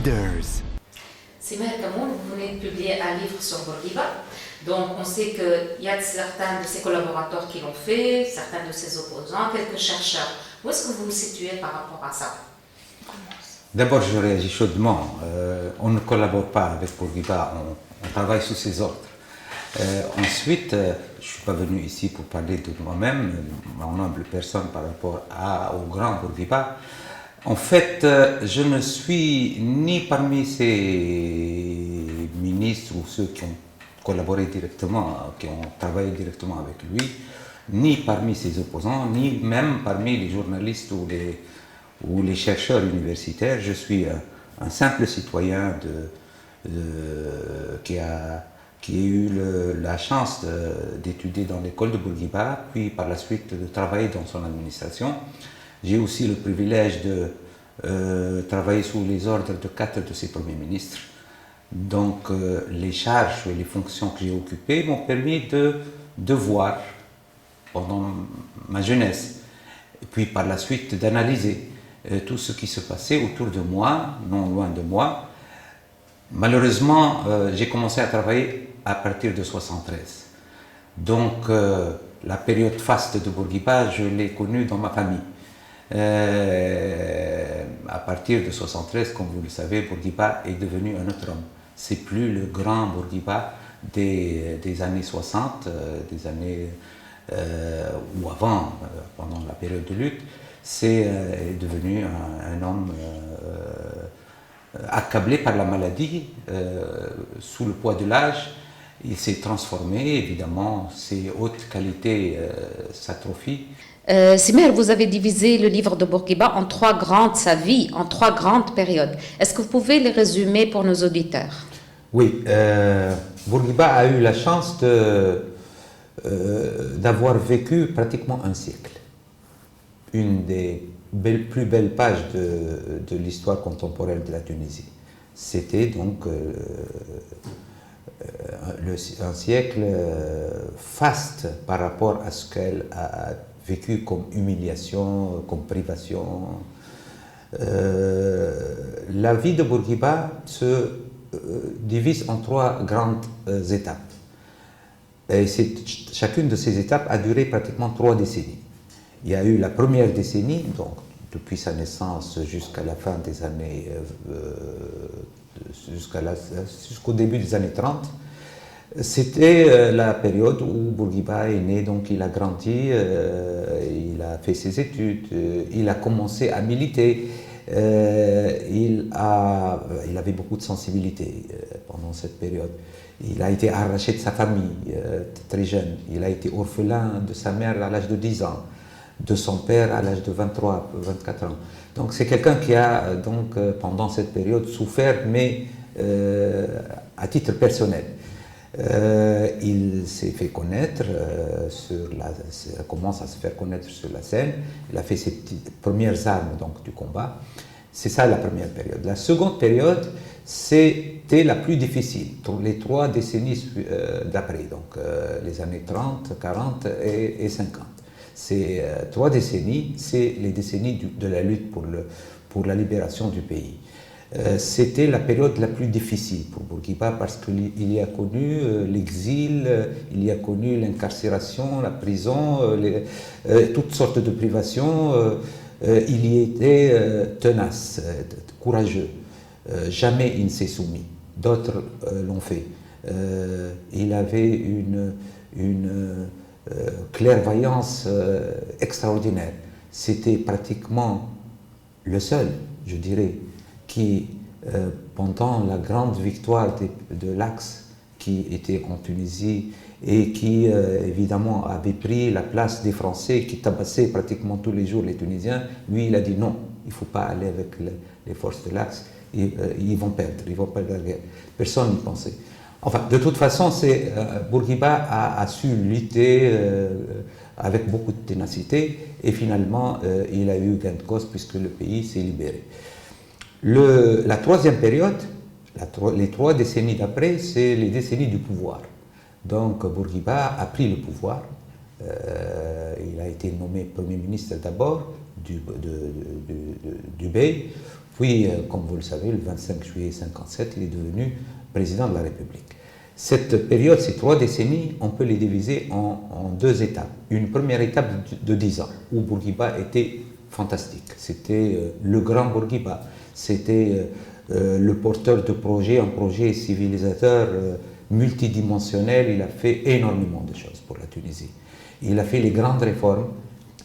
Leaders. Simer Kamoun, vous venez de publier un livre sur Bourguiba. Donc on sait qu'il y a certains de ses collaborateurs qui l'ont fait, certains de ses opposants, quelques chercheurs. Où est-ce que vous vous situez par rapport à ça? D'abord, je réagis chaudement. On ne collabore pas avec Bourguiba, on travaille sous ses ordres. Ensuite, je ne suis pas venu ici pour parler de moi-même, mon humble personne par rapport au grand Bourguiba. En fait, je ne suis ni parmi ces ministres ou ceux qui ont collaboré directement, qui ont travaillé directement avec lui, ni parmi ses opposants, ni même parmi les journalistes ou les chercheurs universitaires. Je suis un simple citoyen qui a eu la chance d'étudier dans l'école de Bourguiba, puis par la suite de travailler dans son administration. J'ai aussi le privilège de travailler sous les ordres de 4 de ses premiers ministres. Donc les charges et les fonctions que j'ai occupées m'ont permis de voir pendant ma jeunesse, et puis par la suite d'analyser tout ce qui se passait autour de moi, non loin de moi. Malheureusement, j'ai commencé à travailler à partir de 1973. Donc la période faste de Bourguiba, je l'ai connue dans ma famille. À partir de 1973, comme vous le savez, Bourguiba est devenu un autre homme. C'est plus le grand Bourguiba des années 60, des années ou avant, pendant la période de lutte. C'est devenu un homme accablé par la maladie, sous le poids de l'âge. Il s'est transformé, évidemment, ses hautes qualités s'atrophient. Simer, vous avez divisé le livre de Bourguiba sa vie, en 3 grandes périodes. Est-ce que vous pouvez les résumer pour nos auditeurs? Oui, Bourguiba a eu la chance d'avoir vécu pratiquement un siècle. Une des plus belles pages de l'histoire contemporaine de la Tunisie. C'était donc un siècle faste par rapport à ce qu'elle a vécu comme humiliation, comme privation. La vie de Bourguiba se divise en 3 grandes étapes. Et chacune de ces étapes a duré pratiquement 3 décennies. Il y a eu la première décennie, donc depuis sa naissance jusqu'à la fin des années, jusqu'au début des années 30. C'était la période où Bourguiba est né, donc il a grandi, il a fait ses études, il a commencé à militer, il avait beaucoup de sensibilité pendant cette période. Il a été arraché de sa famille très jeune, il a été orphelin de sa mère à l'âge de 10 ans, de son père à l'âge de 23, 24 ans. Donc c'est quelqu'un qui a donc pendant cette période souffert, mais à titre personnel. Il s'est fait connaître, commence à se faire connaître sur la scène. Il a fait ses premières armes donc, du combat. C'est ça la première période. La seconde période, c'était la plus difficile, les 3 décennies d'après, donc les années 30, 40 et 50. Ces 3 décennies, c'est les décennies de la lutte pour la libération du pays. C'était la période la plus difficile pour Bourguiba parce qu'il y a connu l'exil, il y a connu l'incarcération, la prison, toutes sortes de privations. Il y était tenace, courageux. Jamais il ne s'est soumis. D'autres l'ont fait. Il avait une clairvoyance extraordinaire. C'était pratiquement le seul, je dirais, qui, pendant la grande victoire de l'Axe, qui était en Tunisie et qui, évidemment, avait pris la place des Français qui tabassaient pratiquement tous les jours les Tunisiens, lui, il a dit non, il ne faut pas aller avec les forces de l'Axe, ils vont perdre la guerre. Personne n'y pensait. Enfin, de toute façon, Bourguiba a su lutter avec beaucoup de ténacité et finalement, il a eu gain de cause puisque le pays s'est libéré. La troisième période, les 3 décennies d'après, c'est les décennies du pouvoir. Donc Bourguiba a pris le pouvoir, il il a été nommé Premier ministre d'abord du Bey, puis, comme vous le savez, le 25 juillet 1957, il est devenu président de la République. Cette période, ces 3 décennies, on peut les diviser en 2 étapes. Une première étape de 10 ans, où Bourguiba était fantastique. C'était le grand Bourguiba. C'était le porteur de projets, un projet civilisateur multidimensionnel. Il a fait énormément de choses pour la Tunisie. Il a fait les grandes réformes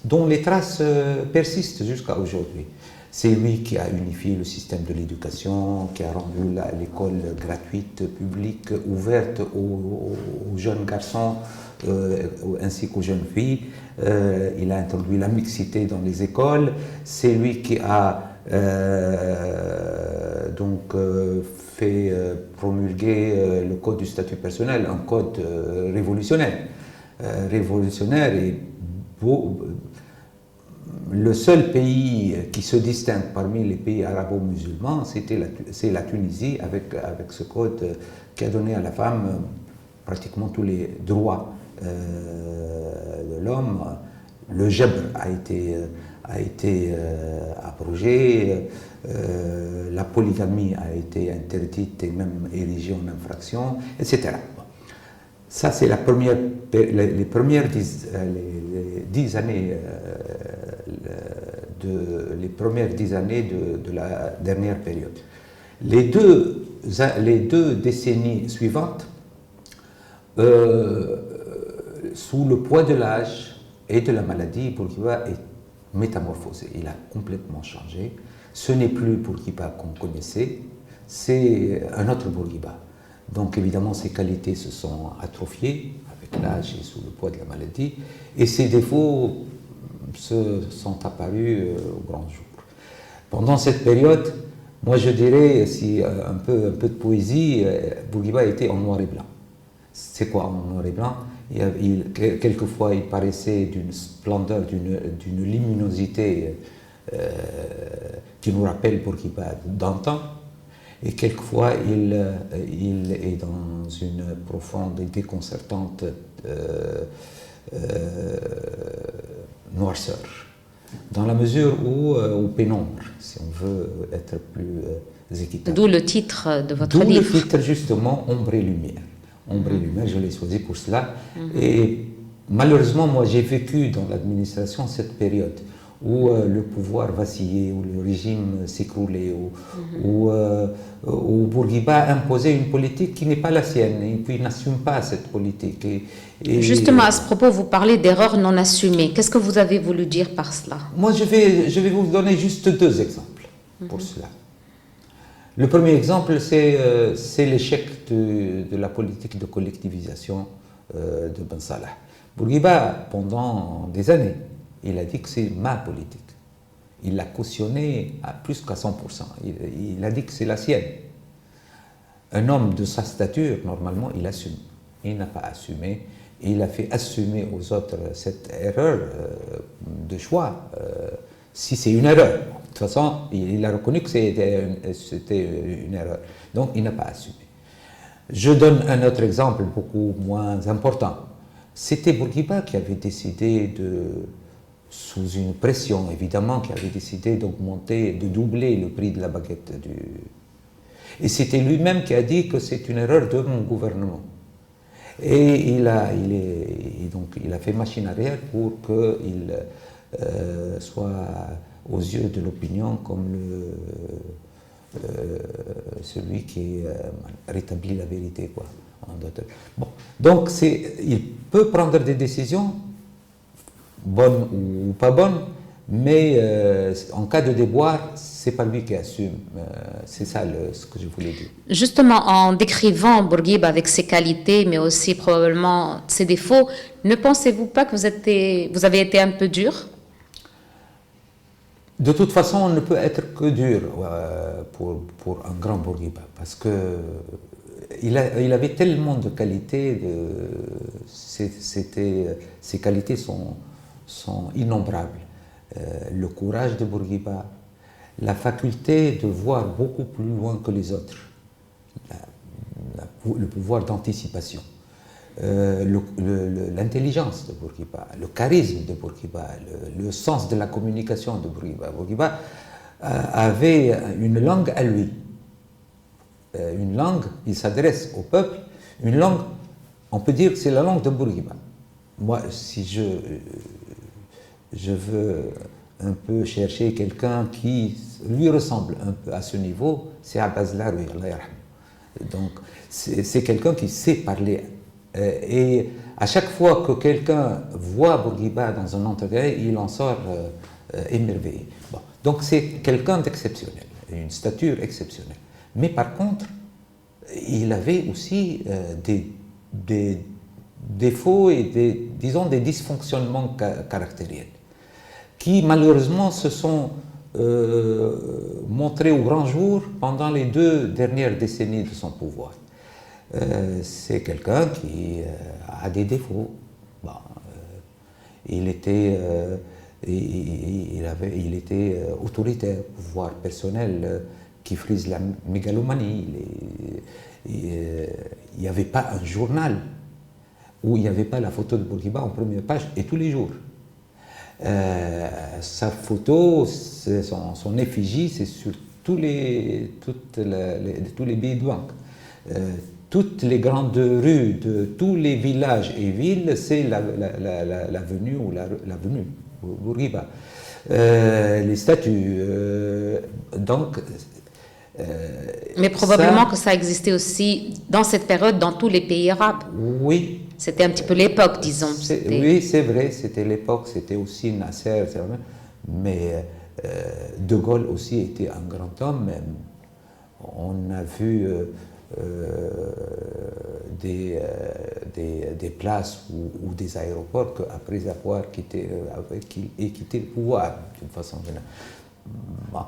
dont les traces persistent jusqu'à aujourd'hui. C'est lui qui a unifié le système de l'éducation, qui a rendu l'école gratuite, publique, ouverte aux jeunes garçons ainsi qu'aux jeunes filles. Il a introduit la mixité dans les écoles. C'est lui qui a fait promulguer le code du statut personnel, un code révolutionnaire. Révolutionnaire et beau. Le seul pays qui se distingue parmi les pays arabo-musulmans, c'est la Tunisie, avec ce code qui a donné à la femme pratiquement tous les droits de l'homme. Le jabr a été abrogé, la polygamie a été interdite et même érigée en infraction, etc. Ça, c'est les premières 10 années de la dernière période. Les deux décennies suivantes, sous le poids de l'âge et de la maladie, Bourguiba est métamorphosé. Il a complètement changé. Ce n'est plus Bourguiba qu'on connaissait, c'est un autre Bourguiba. Donc évidemment, ses qualités se sont atrophiées avec l'âge et sous le poids de la maladie, et ses défauts se sont apparus au grand jour. Pendant cette période, moi je dirais, si un peu de poésie, Bourguiba était en noir et blanc. C'est quoi en noir et blanc? Quelquefois, il paraissait d'une splendeur, d'une luminosité qui nous rappelle Bourguiba d'antan. Et quelquefois, il est dans une profonde et déconcertante noirceur. Dans la mesure où pénombre, si on veut être plus équitable. D'où le titre de votre livre. D'où le titre, justement, Ombre et Lumière. Ombre et Lumière, je l'ai choisi pour cela. Et malheureusement, moi, j'ai vécu dans l'administration cette période où le pouvoir vacillait, où le régime s'écroulait, où Bourguiba imposait une politique qui n'est pas la sienne, et puis il n'assume pas cette politique. Justement, à ce propos, vous parlez d'erreurs non assumées. Qu'est-ce que vous avez voulu dire par cela? Moi, je vais vous donner juste 2 exemples pour cela. Le premier exemple, c'est l'échec de la politique de collectivisation de Ben Salah. Bourguiba, pendant des années, il a dit que c'est ma politique. Il l'a cautionné à plus qu'à 100%. Il a dit que c'est la sienne. Un homme de sa stature, normalement, il assume. Il n'a pas assumé. Il a fait assumer aux autres cette erreur de choix, si c'est une erreur. De toute façon, il a reconnu que c'était une erreur. Donc, il n'a pas assumé. Je donne un autre exemple beaucoup moins important. C'était Bourguiba qui avait décidé sous une pression évidemment, qui avait décidé d'augmenter, de doubler le prix de la baguette. Et c'était lui-même qui a dit que c'est une erreur de mon gouvernement. Et il a fait machine arrière pour qu'il soit aux yeux de l'opinion comme celui qui rétablit la vérité, quoi. Bon. Donc il peut prendre des décisions bonnes ou pas bonnes, mais en cas de déboire, c'est pas lui qui assume. C'est ça ce que je voulais dire. Justement, en décrivant Bourguiba avec ses qualités, mais aussi probablement ses défauts, ne pensez-vous pas que vous avez été un peu dur? De toute façon, on ne peut être que dur pour un grand Bourguiba, parce que il avait tellement de qualités, ses qualités sont innombrables. Le courage de Bourguiba, la faculté de voir beaucoup plus loin que les autres, le pouvoir d'anticipation, l'intelligence de Bourguiba, le charisme de Bourguiba, le sens de la communication de Bourguiba. Bourguiba avait une langue à lui. Une langue, il s'adresse au peuple, une langue, on peut dire que c'est la langue de Bourguiba. Moi, si je veux un peu chercher quelqu'un qui lui ressemble un peu à ce niveau, c'est Abbas Laroui, Allah yarham. Donc, c'est quelqu'un qui sait parler. Et à chaque fois que quelqu'un voit Bourguiba dans un entretien, il en sort émerveillé. Bon. Donc, c'est quelqu'un d'exceptionnel, une stature exceptionnelle. Mais par contre, il avait aussi des défauts et disons des dysfonctionnements caractériels qui malheureusement se sont montrés au grand jour pendant les 2 dernières décennies de son pouvoir. C'est quelqu'un qui a des défauts. Bon, il était autoritaire, pouvoir personnel qui frise la mégalomanie. Il n'y avait pas un journal où il n'y avait pas la photo de Bourguiba en première page et tous les jours. Sa photo, son effigie, c'est sur tous les billets de banque. Toutes les grandes rues de tous les villages et villes, c'est l'avenue ou l'avenue Bourguiba. Les statues. Donc. Mais probablement que ça existait aussi dans cette période dans tous les pays arabes. Oui. C'était un petit peu l'époque, disons. Oui, c'est vrai, c'était l'époque, c'était aussi Nasser, mais De Gaulle aussi était un grand homme. On a vu des places ou des aéroports qu'après avoir quitté le pouvoir, d'une façon générale. Bon.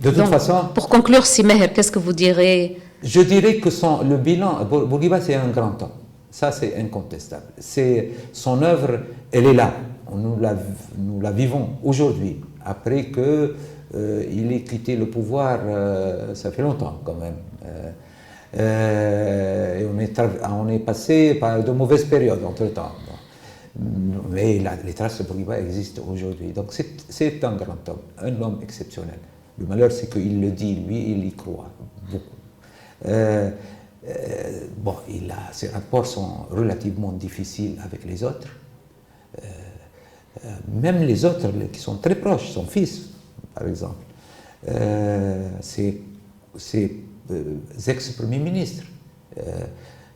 De toute façon. Pour conclure, Simeher, qu'est-ce que vous direz? Je dirais que le bilan, Bourguiba, c'est un grand homme. Ça, c'est incontestable. Son œuvre, elle est là. Nous la vivons aujourd'hui. Après qu'il ait quitté le pouvoir, ça fait longtemps quand même. Et on est passé par de mauvaises périodes entre-temps. Mais les traces de Bourguiba existent aujourd'hui. Donc c'est un grand homme, un homme exceptionnel. Le malheur, c'est qu'il le dit, lui, il y croit beaucoup. Ses rapports sont relativement difficiles avec les autres. Même les autres qui sont très proches, son fils, par exemple, ses ex-premiers ministres.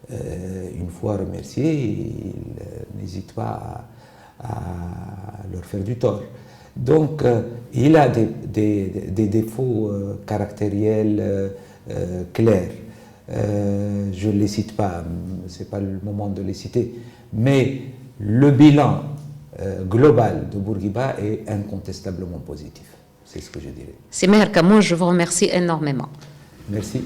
Une fois remerciés, il n'hésite pas à leur faire du tort. Donc, il a des défauts caractériels clairs. Je ne les cite pas, ce n'est pas le moment de les citer, mais le bilan global de Bourguiba est incontestablement positif. C'est ce que je dirais. Simeher Kamoun, je vous remercie énormément. Merci.